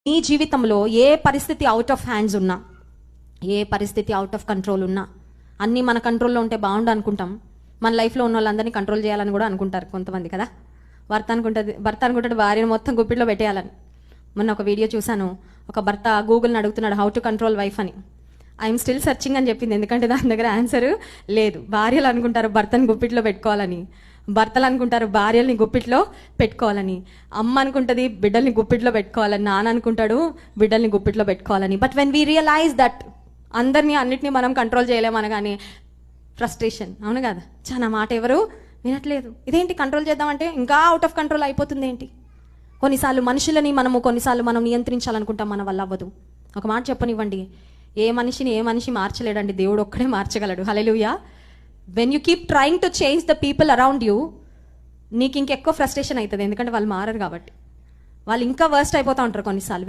నీ జీవితంలో ఏ పరిస్థితి అవుట్ ఆఫ్ హ్యాండ్స్ ఉన్నా, ఏ పరిస్థితి అవుట్ ఆఫ్ కంట్రోల్ ఉన్నా, అన్నీ మన కంట్రోల్లో ఉంటే బాగుండు అనుకుంటాం. మన లైఫ్లో ఉన్న వాళ్ళందరినీ కంట్రోల్ చేయాలని కూడా అనుకుంటారు కొంతమంది కదా. భర్త అనుకుంటాడు భార్యను మొత్తం గుప్పిట్లో పెట్టేయాలని. మొన్న ఒక వీడియో చూశాను, ఒక భర్త గూగుల్ని అడుగుతున్నాడు హౌ టు కంట్రోల్ వైఫ్ అని. ఐఎమ్ స్టిల్ సర్చింగ్ అని చెప్పింది, ఎందుకంటే దాని దగ్గర ఆన్సర్ లేదు. భార్యలు అనుకుంటారు భర్తను గుప్పిట్లో పెట్టుకోవాలని, భర్తలు అనుకుంటారు భార్యల్ని గుప్పిట్లో పెట్టుకోవాలని, అమ్మ అనుకుంటుంది బిడ్డల్ని గుప్పిట్లో పెట్టుకోవాలని, నాన్న అనుకుంటాడు బిడ్డల్ని గుప్పిట్లో పెట్టుకోవాలని. But when we realize that అన్నిటినీ మనం కంట్రోల్ చేయలేమనగానే ఫ్రస్ట్రేషన్, అవును కదా, చాలా మాట ఎవరు వినట్లేదు, ఇదేంటి కంట్రోల్ చేద్దామంటే ఇంకా అవుట్ ఆఫ్ కంట్రోల్ అయిపోతుంది ఏంటి. కొన్నిసార్లు కొన్నిసార్లు మనం నియంత్రించాలనుకుంటాం, మన వల్ల అవ్వదు. ఒక మాట చెప్పనివ్వండి, ఏ మనిషి మార్చలేడండి, దేవుడు ఒక్కడే మార్చగలడు. Hallelujah. When you keep trying to change the people around you, నీకు ఇంకెక్కువ ఫ్రస్ట్రేషన్ అవుతుంది, ఎందుకంటే వాళ్ళు మారరు కాబట్టి. వాళ్ళు ఇంకా వర్స్ట్ అయిపోతూ ఉంటారు కొన్నిసార్లు.